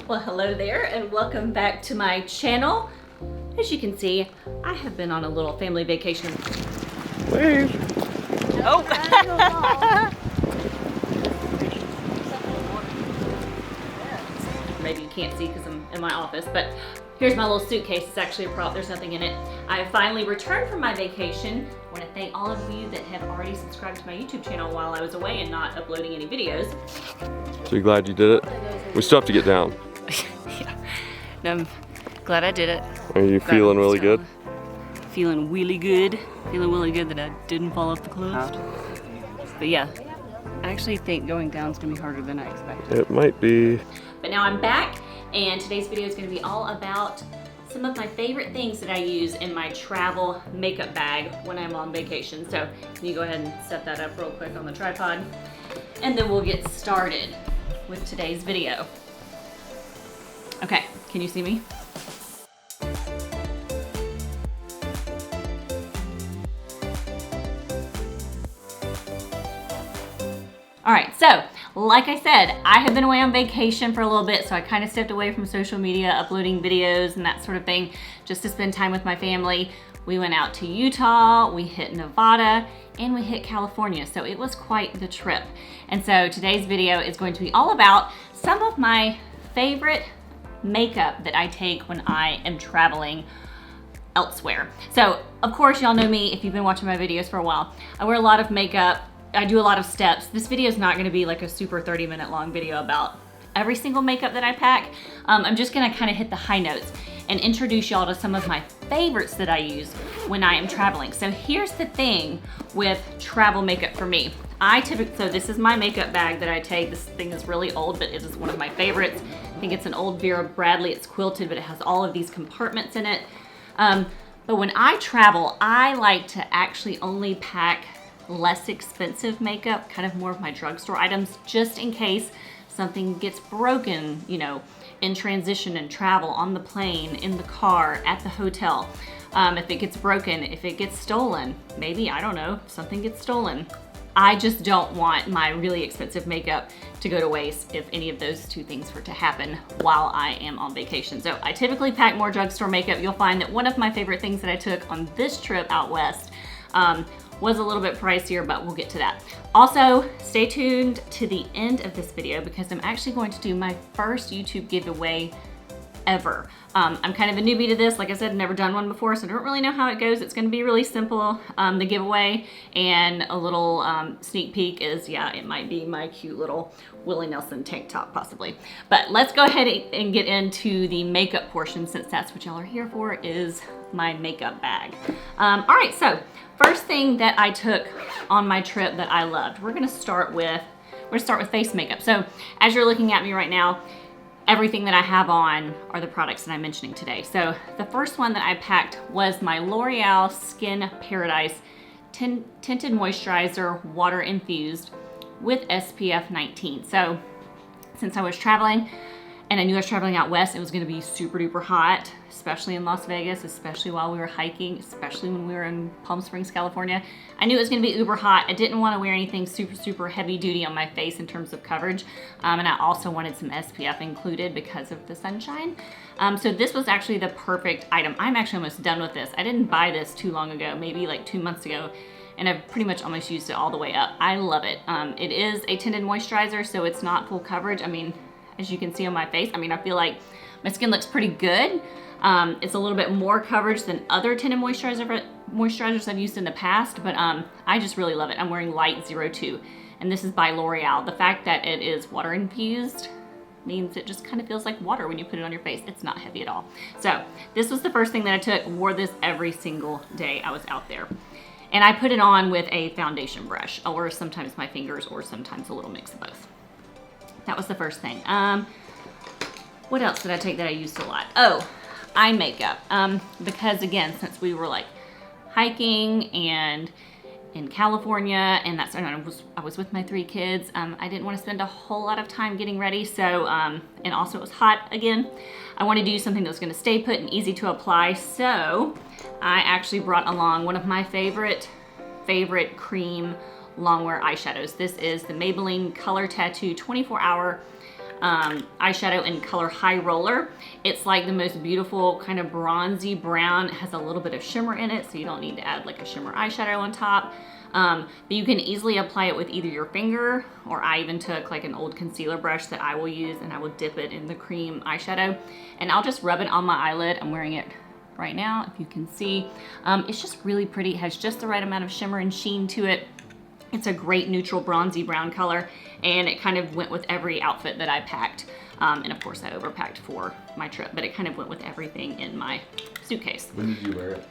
Well, hello there and welcome back to my channel. As you can see, I have been on a little family vacation. Wave. Oh! Maybe you can't see because I'm in my office, but here's my little suitcase. It's actually a prop, there's nothing in it. I finally returned from my vacation. I want to thank all of you that have already subscribed to my YouTube channel while I was away and not uploading any videos. So you're glad you did it? We still have to get down. Yeah. No, I'm glad I did it. Are you feeling really good? Feeling really good. Feeling really good that I didn't fall off the cliff. But yeah, I actually think going down is going to be harder than I expected. It might be. But now I'm back, and today's video is going to be all about some of my favorite things that I use in my travel makeup bag when I'm on vacation. So can you go ahead and set that up real quick on the tripod? And then we'll get started with today's video. Okay, can you see me? All right, so like I said, I have been away on vacation for a little bit, so I kind of stepped away from social media, uploading videos and that sort of thing, just to spend time with my family. We went out to Utah, we hit Nevada, and we hit California, so it was quite the trip. And so today's video is going to be all about some of my favorite makeup that I take when I am traveling elsewhere. So of course, y'all know me if you've been watching my videos for a while. I wear a lot of makeup. I do a lot of steps. This video is not going to be like a super 30-minute long video about every single makeup that I pack. I'm just going to kind of hit the high notes and introduce y'all to some of my favorites that I use when I am traveling. So here's the thing with travel makeup for me. So this is my makeup bag that I take. This thing is really old, but it is one of my favorites. I think it's an old Vera Bradley. It's quilted, but it has all of these compartments in it. But when I travel, I like to actually only pack less expensive makeup, kind of more of my drugstore items, just in case something gets broken, you know, in transition and travel, on the plane, in the car, at the hotel. If it gets broken, if it gets stolen, maybe, I don't know, something gets stolen. I just don't want my really expensive makeup to go to waste if any of those two things were to happen while I am on vacation. So I typically pack more drugstore makeup. You'll find that one of my favorite things that I took on this trip out west was a little bit pricier, but we'll get to that. Also, stay tuned to the end of this video because I'm actually going to do my first YouTube giveaway ever. I'm kind of a newbie to this. Like I said, I've never done one before, so I don't really know how it goes. It's gonna be really simple, the giveaway, and a little sneak peek is, yeah, it might be my cute little Willie Nelson tank top, possibly. But let's go ahead and get into the makeup portion, since that's what y'all are here for, is my makeup bag. All right, so first thing that I took on my trip that I loved, we're gonna start with face makeup. So as you're looking at me right now, everything that I have on are the products that I'm mentioning today. So the first one that I packed was my L'Oreal Skin Paradise Tinted Moisturizer, water infused with SPF 19. So since I was traveling, and I knew I was traveling out west, it was gonna be super duper hot, especially in Las Vegas, especially while we were hiking, especially when we were in Palm Springs, California. I knew it was gonna be uber hot. I didn't wanna wear anything super heavy duty on my face in terms of coverage. And I also wanted some SPF included because of the sunshine. So this was actually the perfect item. I'm actually almost done with this. I didn't buy this too long ago, maybe like 2 months ago, and I've pretty much almost used it all the way up. I love it. It is a tinted moisturizer, so it's not full coverage. I mean, as you can see on my face, I mean, I feel like my skin looks pretty good. It's a little bit more coverage than other tinted moisturizers I've used in the past, but I just really love it. I'm wearing Light 02, and this is by L'Oreal. The fact that it is water infused means it just kind of feels like water when you put it on your face. It's not heavy at all. So this was the first thing that I took. Wore this every single day I was out there. And I put it on with a foundation brush, or sometimes my fingers, or sometimes a little mix of both. That was the first thing. What else did I take that I used a lot? Oh, eye makeup. Because again, since we were like hiking and in California, and I was with my 3 kids, I didn't want to spend a whole lot of time getting ready. So, and also it was hot again. I wanted to do something that was going to stay put and easy to apply. So I actually brought along one of my favorite cream longwear eyeshadows. This is the Maybelline Color Tattoo 24-Hour eyeshadow in color High Roller. It's like the most beautiful kind of bronzy brown. It has a little bit of shimmer in it, so you don't need to add like a shimmer eyeshadow on top. But you can easily apply it with either your finger, or I even took like an old concealer brush that I will use and I will dip it in the cream eyeshadow and I'll just rub it on my eyelid. I'm wearing it right now, if you can see. It's just really pretty. It has just the right amount of shimmer and sheen to it. It's a great neutral bronzy brown color, and it kind of went with every outfit that I packed. And of course I overpacked for my trip, but it kind of went with everything in my suitcase. When did you wear it?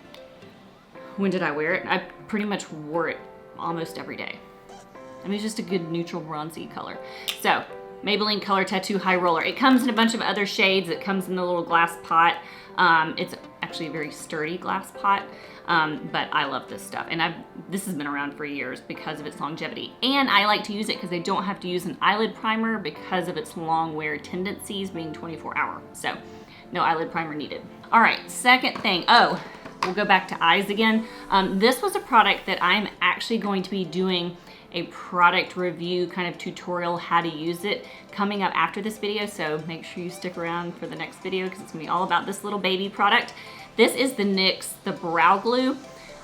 When did I wear it? I pretty much wore it almost every day. I mean, it's just a good neutral bronzy color. So, Maybelline Color Tattoo High Roller. It comes in a bunch of other shades. It comes in the little glass pot. It's actually a very sturdy glass pot, but I love this stuff. And this has been around for years because of its longevity. And I like to use it because I don't have to use an eyelid primer because of its long wear tendencies being 24-hour. So, no eyelid primer needed. All right, second thing. Oh, we'll go back to eyes again. This was a product that I'm actually going to be doing a product review kind of tutorial how to use it coming up after this video, so make sure you stick around for the next video because it's gonna be all about this little baby product. This is the NYX, the brow glue.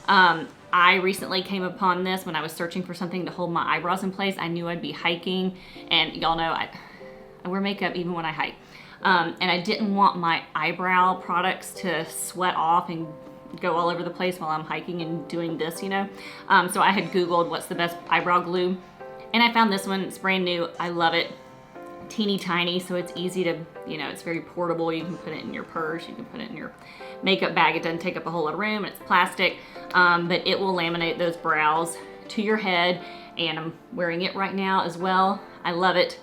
I recently came upon this when I was searching for something to hold my eyebrows in place. I knew I'd be hiking, and y'all know I wear makeup even when I hike. And I didn't want my eyebrow products to sweat off and go all over the place while I'm hiking and doing this, you know. So I had Googled what's the best eyebrow glue, and I found this one. It's brand new. I love it. Teeny tiny, so it's easy to, you know, it's very portable. You can put it in your purse, you can put it in your makeup bag. It doesn't take up a whole lot of room, and it's plastic, but it will laminate those brows to your head, and I'm wearing it right now as well. I love it.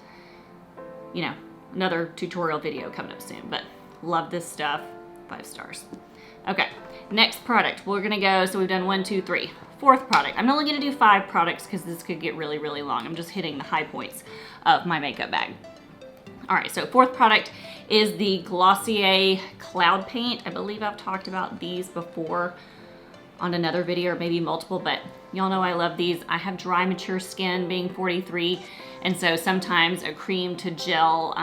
You know, another tutorial video coming up soon, but love this stuff. 5 stars. Okay, next product. We're gonna go, so we've done 1, 2, 3. Fourth product. I'm only gonna do 5 products because this could get really, really long. I'm just hitting the high points of my makeup bag. All right, so fourth product is the Glossier Cloud Paint. I believe I've talked about these before on another video, or maybe multiple, but y'all know I love these. I have dry, mature skin, being 43, and so sometimes a cream to gel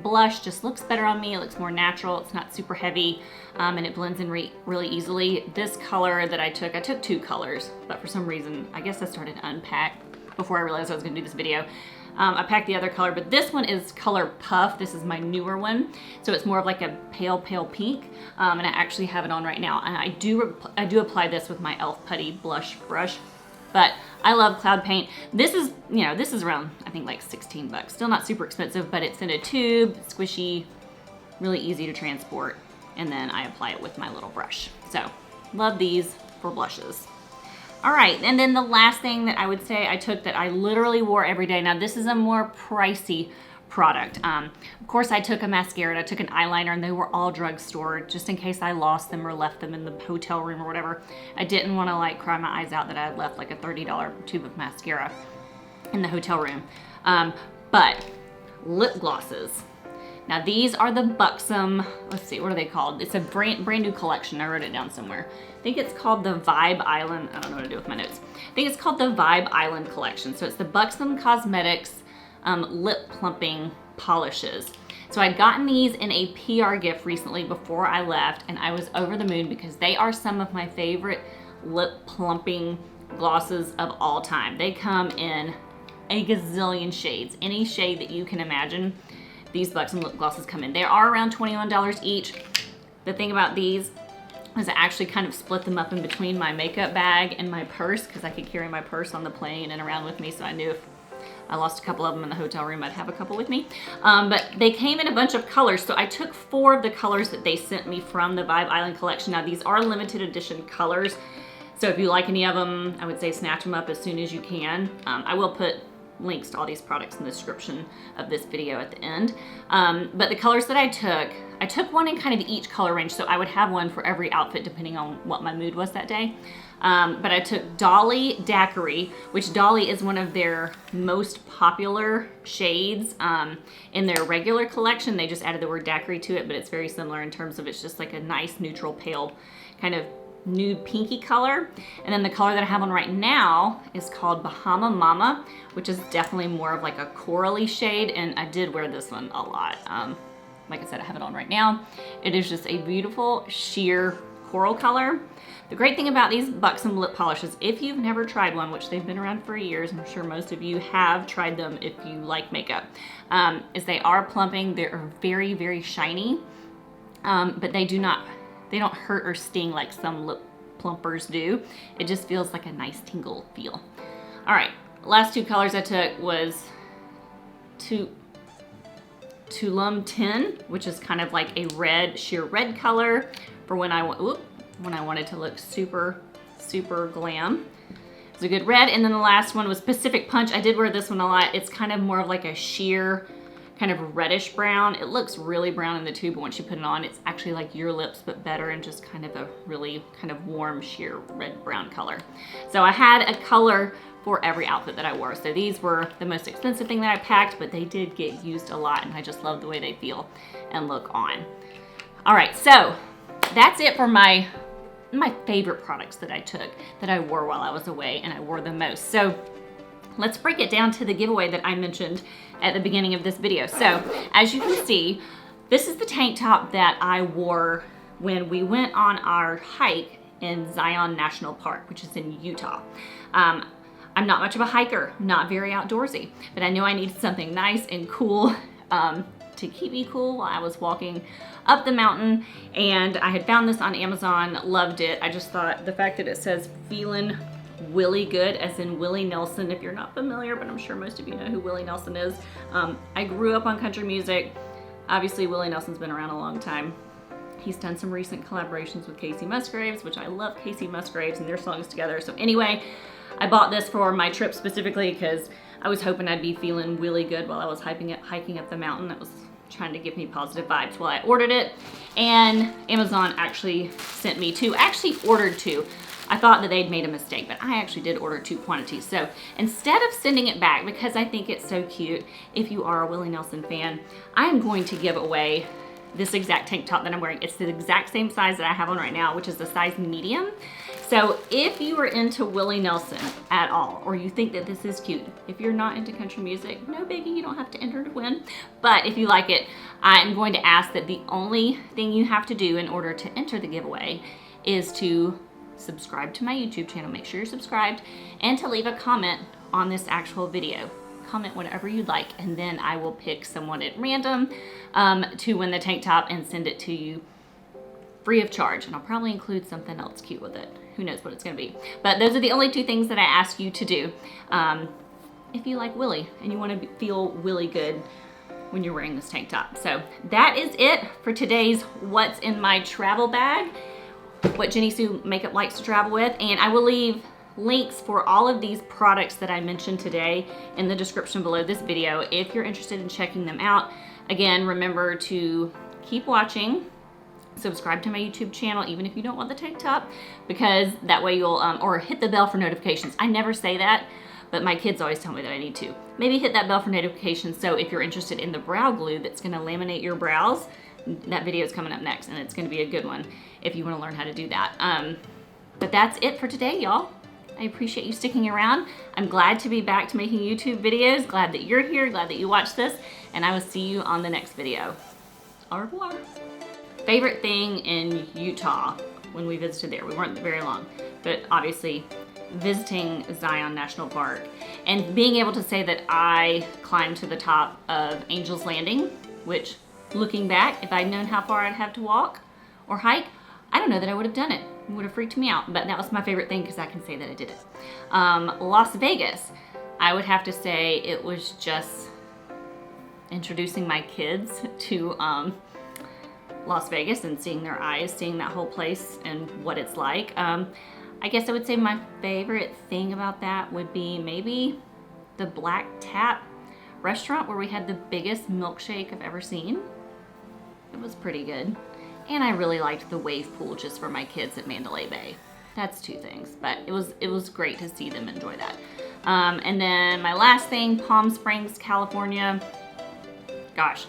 blush just looks better on me. It looks more natural. It's not super heavy, and it blends in really easily. This color that I took 2 colors, but for some reason, I guess I started to unpack before I realized I was gonna do this video. I packed the other color, but this one is color Puff. This is my newer one. So it's more of like a pale pink. And I actually have it on right now. And I do apply this with my e.l.f. Putty blush brush. But I love Cloud Paint. This is, you know, this is around, I think like 16 bucks. Still not super expensive, but it's in a tube, squishy, really easy to transport. And then I apply it with my little brush. So love these for blushes. All right, and then the last thing that I would say I took that I literally wore every day. Now this is a more pricey product. Of course I took a mascara and I took an eyeliner, and they were all drugstore just in case I lost them or left them in the hotel room or whatever. I didn't want to like cry my eyes out that I had left like a $30 tube of mascara in the hotel room. But lip glosses. Now these are the Buxom, let's see, what are they called? It's a brand new collection. I wrote it down somewhere. I think it's called the Vibe Island. I don't know what to do with my notes. I think it's called the Vibe Island collection. So it's the Buxom Cosmetics lip plumping polishes. So I'd gotten these in a PR gift recently before I left, and I was over the moon because they are some of my favorite lip plumping glosses of all time. They come in a gazillion shades, any shade that you can imagine. These Buxom lip glosses come in. They are around $21 each. The thing about these is I actually kind of split them up in between my makeup bag and my purse because I could carry my purse on the plane and around with me, so I knew if I lost a couple of them in the hotel room, I'd have a couple with me. But they came in a bunch of colors, so I took 4 of the colors that they sent me from the Vibe Island collection. Now these are limited edition colors, so if you like any of them, I would say snatch them up as soon as you can. I will put links to all these products in the description of this video at the end. But the colors that I took one in kind of each color range, so I would have one for every outfit depending on what my mood was that day. But I took Dolly Daiquiri, which Dolly is one of their most popular shades in their regular collection. They just added the word daiquiri to it, but it's very similar in terms of it's just like a nice neutral pale kind of nude pinky color. And then the color that I have on right now is called Bahama Mama, which is definitely more of like a corally shade. And I did wear this one a lot. Like I said, I have it on right now. It is just a beautiful sheer coral color. The great thing about these Buxom lip polishes, if you've never tried one, which they've been around for years, I'm sure most of you have tried them if you like makeup, is they are plumping. They're very, very shiny, but they don't hurt or sting like some lip plumpers do. It just feels like a nice tingle feel. All right, last two colors I took was Tulum 10, which is kind of like a red, sheer red color for when I wanted to look super, super glam. It's a good red. And then the last one was Pacific Punch. I did wear this one a lot. It's kind of more of like a sheer, kind of reddish brown. It looks really brown in the tube, but once you put it on, it's actually like your lips, but better, and just kind of a really kind of warm, sheer red-brown color. So I had a color for every outfit that I wore. So these were the most expensive thing that I packed, but they did get used a lot, and I just love the way they feel and look on. All right, so that's it for my favorite products that I took, that I wore while I was away, and I wore the most. So let's break it down to the giveaway that I mentioned at the beginning of this video. So as you can see, this is the tank top that I wore when we went on our hike in Zion National Park, which is in Utah. I'm not much of a hiker, not very outdoorsy, but I knew I needed something nice and cool to keep me cool while I was walking up the mountain. And I had found this on Amazon, loved it. I just thought the fact that it says "Feelin' Willie Good," as in Willie Nelson, if you're not familiar, but I'm sure most of you know who Willie Nelson is. I grew up on country music. Obviously, Willie Nelson's been around a long time. He's done some recent collaborations with Casey Musgraves, which I love Casey Musgraves and their songs together. So anyway, I bought this for my trip specifically because I was hoping I'd be feeling really good while I was hiking up the mountain. That was trying to give me positive vibes while I ordered it. And Amazon actually sent me two. I actually ordered two. I thought that they'd made a mistake, but I actually did order 2 quantities. So instead of sending it back, because I think it's so cute, if you are a Willie Nelson fan, I am going to give away this exact tank top that I'm wearing. It's the exact same size that I have on right now, which is the size medium. So if you are into Willie Nelson at all, or you think that this is cute, if you're not into country music, no biggie, you don't have to enter to win. But if you like it, I'm going to ask that the only thing you have to do in order to enter the giveaway is to subscribe to my YouTube channel, make sure you're subscribed, and to leave a comment on this actual video. Comment whatever you'd like, and then I will pick someone at random to win the tank top and send it to you free of charge. And I'll probably include something else cute with it. Who knows what it's gonna be. But those are the only 2 things that I ask you to do if you like Willie and you wanna feel Willie good when you're wearing this tank top. So that is it for today's What's in My Travel Bag, what JennySue Makeup likes to travel with. And I will leave links for all of these products that I mentioned today in the description below this video if you're interested in checking them out. Again, remember to keep watching, subscribe to my YouTube channel even if you don't want the tank top, because that way you'll, or hit the bell for notifications. I never say that, but my kids always tell me that I need to. Maybe hit that bell for notifications, so if you're interested in the brow glue that's gonna laminate your brows, that video is coming up next, and it's gonna be a good one if you wanna learn how to do that. But that's it for today, y'all. I appreciate you sticking around. I'm glad to be back to making YouTube videos. Glad that you're here, glad that you watched this, and I will see you on the next video. Au revoir. Favorite thing in Utah when we visited there, we weren't very long, but obviously visiting Zion National Park and being able to say that I climbed to the top of Angel's Landing, which, looking back, if I'd known how far I'd have to walk or hike, I don't know that I would have done it. It would have freaked me out, but that was my favorite thing because I can say that I did it. Las Vegas, I would have to say it was just introducing my kids to Las Vegas and seeing their eyes, seeing that whole place and what it's like. I guess I would say my favorite thing about that would be maybe the Black Tap restaurant where we had the biggest milkshake I've ever seen. It was pretty good. And I really liked the wave pool just for my kids at Mandalay Bay. That's 2 things, but it was great to see them enjoy that. And then my last thing, Palm Springs, California. Gosh,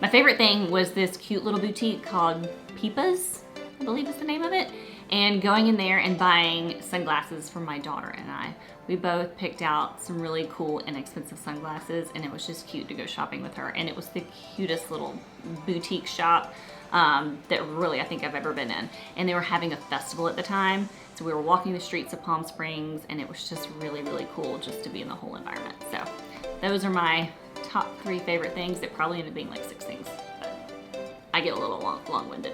my favorite thing was this cute little boutique called Peepa's, I believe is the name of it. and going in there and buying sunglasses for my daughter and I. We both picked out some really cool, inexpensive sunglasses, and it was just cute to go shopping with her. And it was the cutest little boutique shop that really I think I've ever been in. And they were having a festival at the time, so we were walking the streets of Palm Springs, and it was just really, really cool just to be in the whole environment. So those are my top 3 favorite things. It probably ended up being like 6 things, but I get a little long-winded.